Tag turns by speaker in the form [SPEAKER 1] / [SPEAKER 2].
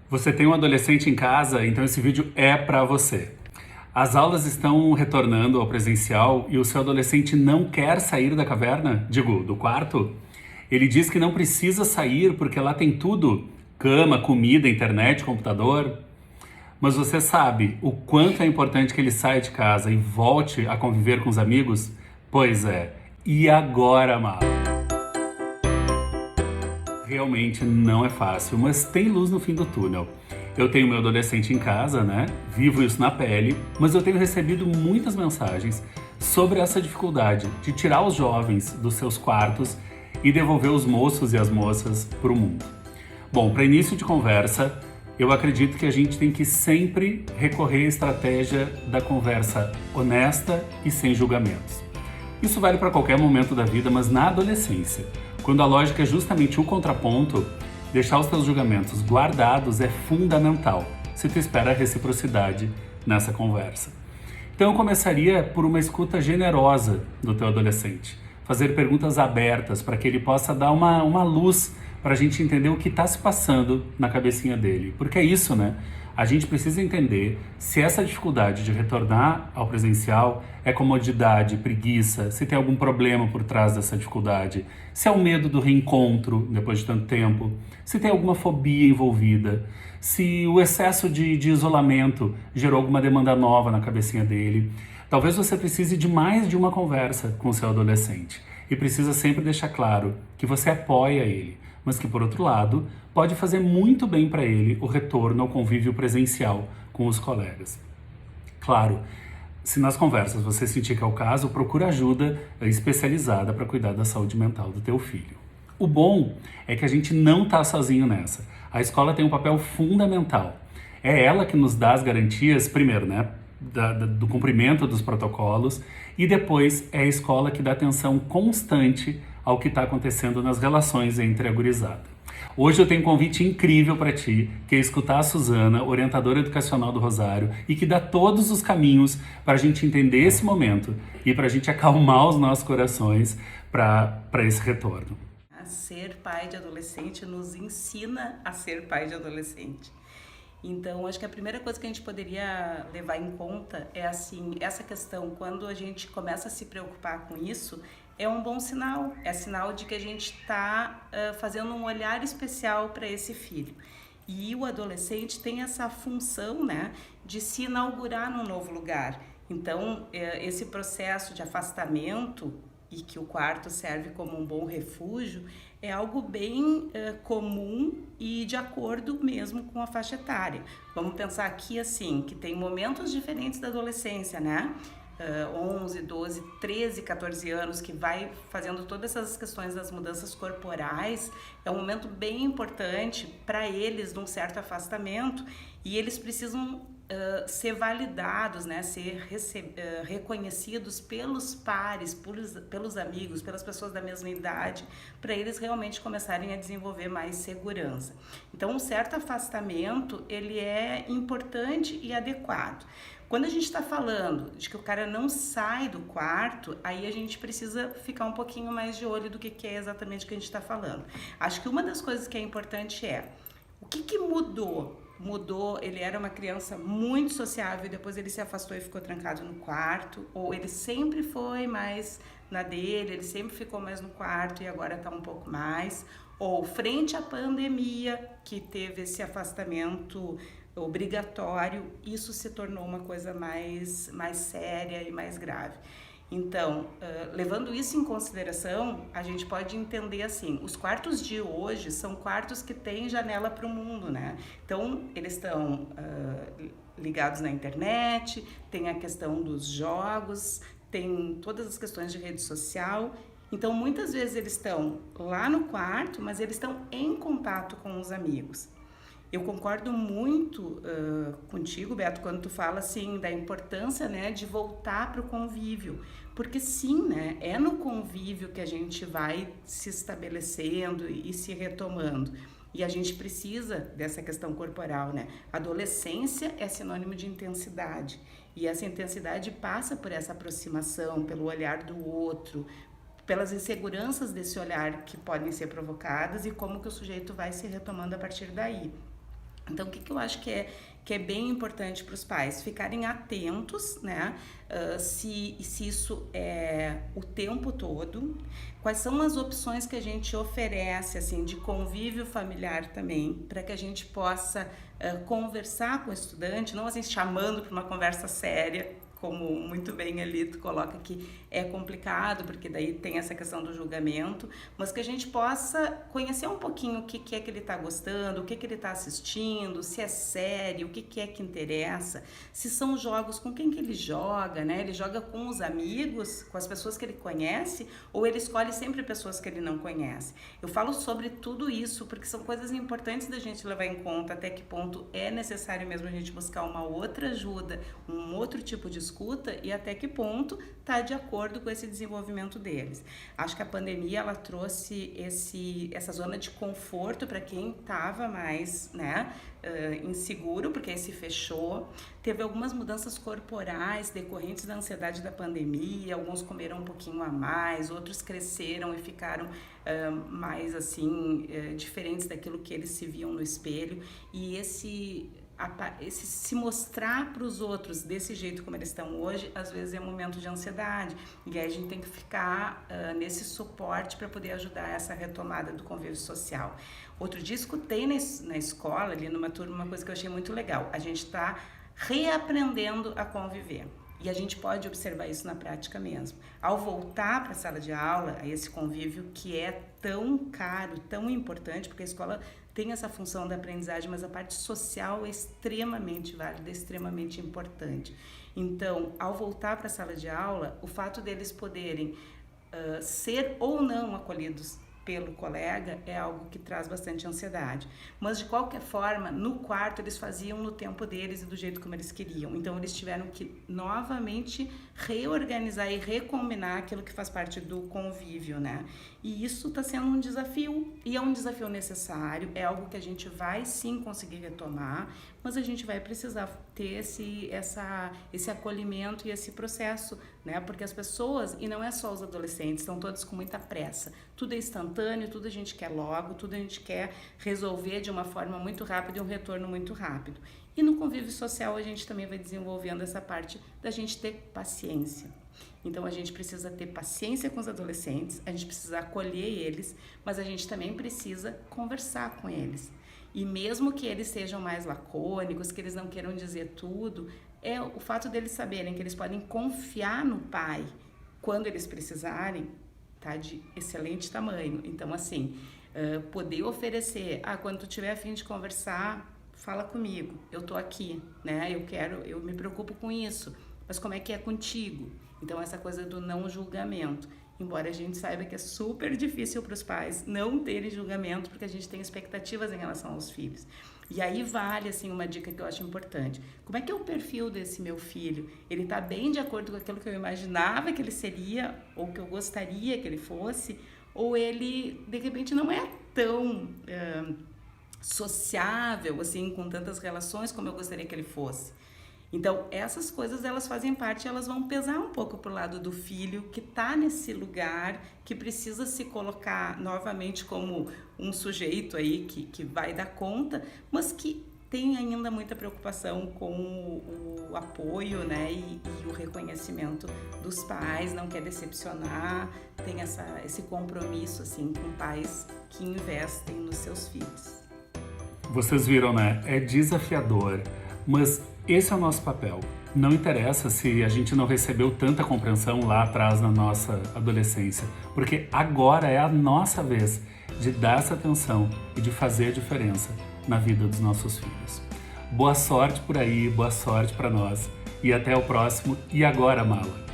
[SPEAKER 1] Você tem um adolescente em casa, então esse vídeo é para você. As aulas estão retornando ao presencial e o seu adolescente não quer sair da caverna? Digo, do quarto? Ele diz que não precisa sair porque lá tem tudo: cama, comida, internet, computador. Mas você sabe o quanto é importante que ele saia de casa e volte a conviver com os amigos? Pois é. E agora, Mara? Realmente não é fácil, mas tem luz no fim do túnel. Eu tenho meu adolescente em casa, né? Vivo isso na pele, mas eu tenho recebido muitas mensagens sobre essa dificuldade de tirar os jovens dos seus quartos e devolver os moços e as moças para o mundo. Bom, para início de conversa, eu acredito que a gente tem que sempre recorrer à estratégia da conversa honesta e sem julgamentos. Isso vale para qualquer momento da vida, mas na adolescência, quando a lógica é justamente o contraponto, deixar os teus julgamentos guardados é fundamental se tu espera a reciprocidade nessa conversa. Então eu começaria por uma escuta generosa do teu adolescente, fazer perguntas abertas para que ele possa dar uma luz para a gente entender o que está se passando na cabecinha dele. Porque é isso, né? A gente precisa entender se essa dificuldade de retornar ao presencial é comodidade, preguiça, se tem algum problema por trás dessa dificuldade, se é o medo do reencontro depois de tanto tempo, se tem alguma fobia envolvida, se o excesso de isolamento gerou alguma demanda nova na cabecinha dele. Talvez você precise de mais de uma conversa com o seu adolescente e precisa sempre deixar claro que você apoia ele, mas que, por outro lado, pode fazer muito bem para ele o retorno ao convívio presencial com os colegas. Claro, se nas conversas você sentir que é o caso, procura ajuda especializada para cuidar da saúde mental do teu filho. O bom é que a gente não está sozinho nessa. A escola tem um papel fundamental. É ela que nos dá as garantias, primeiro, né, do cumprimento dos protocolos, e depois é a escola que dá atenção constante ao que está acontecendo nas relações entre a gurizada. Hoje eu tenho um convite incrível para ti, que é escutar a Suzana, orientadora educacional do Rosário, e que dá todos os caminhos para a gente entender esse momento e para a gente acalmar os nossos corações para esse retorno.
[SPEAKER 2] Ser pai de adolescente nos ensina a ser pai de adolescente. Então, acho que a primeira coisa que a gente poderia levar em conta é assim, essa questão, quando a gente começa a se preocupar com isso, é um bom sinal, é sinal de que a gente está fazendo um olhar especial para esse filho. E o adolescente tem essa função, né, de se inaugurar num novo lugar. Então, esse processo de afastamento, e que o quarto serve como um bom refúgio, é algo bem comum e de acordo mesmo com a faixa etária. Vamos pensar aqui assim, que tem momentos diferentes da adolescência, né? 11, 12, 13, 14 anos, que vai fazendo todas essas questões das mudanças corporais, é um momento bem importante para eles, num certo afastamento, e eles precisam ser validados, né? Ser reconhecidos pelos pares, pelos amigos, pelas pessoas da mesma idade, para eles realmente começarem a desenvolver mais segurança. Então, um certo afastamento, ele é importante e adequado. Quando a gente está falando de que o cara não sai do quarto, aí a gente precisa ficar um pouquinho mais de olho do que é exatamente o que a gente está falando. Acho que uma das coisas que é importante é, o que mudou? Mudou, ele era uma criança muito sociável, depois ele se afastou e ficou trancado no quarto, ou ele sempre foi mais na dele, ele sempre ficou mais no quarto e agora está um pouco mais, ou frente à pandemia, que teve esse afastamento obrigatório, isso se tornou uma coisa mais séria e mais grave. Então, levando isso em consideração, a gente pode entender assim, os quartos de hoje são quartos que têm janela para o mundo, né? Então, eles estão ligados na internet, tem a questão dos jogos, tem todas as questões de rede social. Então, muitas vezes eles estão lá no quarto, mas eles estão em contato com os amigos. Eu concordo muito contigo, Beto, quando tu fala assim da importância, né, de voltar para o convívio, porque sim, né, é no convívio que a gente vai se estabelecendo e se retomando. E a gente precisa dessa questão corporal, né? Adolescência é sinônimo de intensidade. E essa intensidade passa por essa aproximação, pelo olhar do outro, pelas inseguranças desse olhar que podem ser provocadas e como que o sujeito vai se retomando a partir daí. Então, o que eu acho que é bem importante para os pais? Ficarem atentos, né? Se isso é o tempo todo, quais são as opções que a gente oferece, assim, de convívio familiar também, para que a gente possa conversar com o estudante, não assim chamando para uma conversa séria, como muito bem ali tu coloca que é complicado, porque daí tem essa questão do julgamento, mas que a gente possa conhecer um pouquinho o que é que ele está gostando, o que ele está assistindo, se é sério, o que é que interessa, se são jogos, com quem que ele joga, né? Ele joga com os amigos, com as pessoas que ele conhece, ou ele escolhe sempre pessoas que ele não conhece. Eu falo sobre tudo isso porque são coisas importantes da gente levar em conta, até que ponto é necessário mesmo a gente buscar uma outra ajuda, um outro tipo de escuta e até que ponto está de acordo com esse desenvolvimento deles. Acho que a pandemia ela trouxe essa zona de conforto para quem estava mais, né, inseguro, porque aí se fechou. Teve algumas mudanças corporais decorrentes da ansiedade da pandemia, alguns comeram um pouquinho a mais, outros cresceram e ficaram mais assim, diferentes daquilo que eles se viam no espelho, e esse se mostrar para os outros desse jeito como eles estão hoje, às vezes é um momento de ansiedade, e aí a gente tem que ficar nesse suporte para poder ajudar essa retomada do convívio social. Outro dia escutei na escola, ali numa turma, uma coisa que eu achei muito legal: a gente está reaprendendo a conviver. E a gente pode observar isso na prática mesmo. Ao voltar para a sala de aula, a esse convívio que é tão caro, tão importante, porque a escola tem essa função da aprendizagem, mas a parte social é extremamente válida, extremamente importante. Então, ao voltar para a sala de aula, o fato deles poderem ser ou não acolhidos pelo colega é algo que traz bastante ansiedade. Mas, de qualquer forma, no quarto eles faziam no tempo deles e do jeito como eles queriam. Então, eles tiveram que novamente reorganizar e recombinar aquilo que faz parte do convívio, né? E isso está sendo um desafio, e é um desafio necessário, é algo que a gente vai sim conseguir retomar, mas a gente vai precisar ter esse acolhimento e esse processo, né? Porque as pessoas, e não é só os adolescentes, estão todos com muita pressa. Tudo é instantâneo, tudo a gente quer logo, tudo a gente quer resolver de uma forma muito rápida e um retorno muito rápido. E no convívio social a gente também vai desenvolvendo essa parte da gente ter paciência. Então a gente precisa ter paciência com os adolescentes, a gente precisa acolher eles, mas a gente também precisa conversar com eles. E mesmo que eles sejam mais lacônicos, que eles não queiram dizer tudo, é o fato deles saberem que eles podem confiar no pai quando eles precisarem, tá de excelente tamanho. Então, assim, poder oferecer, quando tu tiver a fim de conversar, fala comigo, eu tô aqui, né? Eu me preocupo com isso, mas como é que é contigo? Então, essa coisa do não julgamento. Embora a gente saiba que é super difícil para os pais não terem julgamento, porque a gente tem expectativas em relação aos filhos. E aí vale, assim, uma dica que eu acho importante. Como é que é o perfil desse meu filho? Ele está bem de acordo com aquilo que eu imaginava que ele seria, ou que eu gostaria que ele fosse? Ou ele, de repente, não é tão sociável, assim, com tantas relações como eu gostaria que ele fosse? Então, essas coisas, elas fazem parte, elas vão pesar um pouco pro lado do filho que está nesse lugar, que precisa se colocar novamente como um sujeito aí que vai dar conta, mas que tem ainda muita preocupação com o apoio, né, e o reconhecimento dos pais, não quer decepcionar, tem esse compromisso, assim, com pais que investem nos seus filhos.
[SPEAKER 1] Vocês viram, né? É desafiador, mas esse é o nosso papel. Não interessa se a gente não recebeu tanta compreensão lá atrás na nossa adolescência, porque agora é a nossa vez de dar essa atenção e de fazer a diferença na vida dos nossos filhos. Boa sorte por aí, boa sorte para nós e até o próximo E Agora, Mala!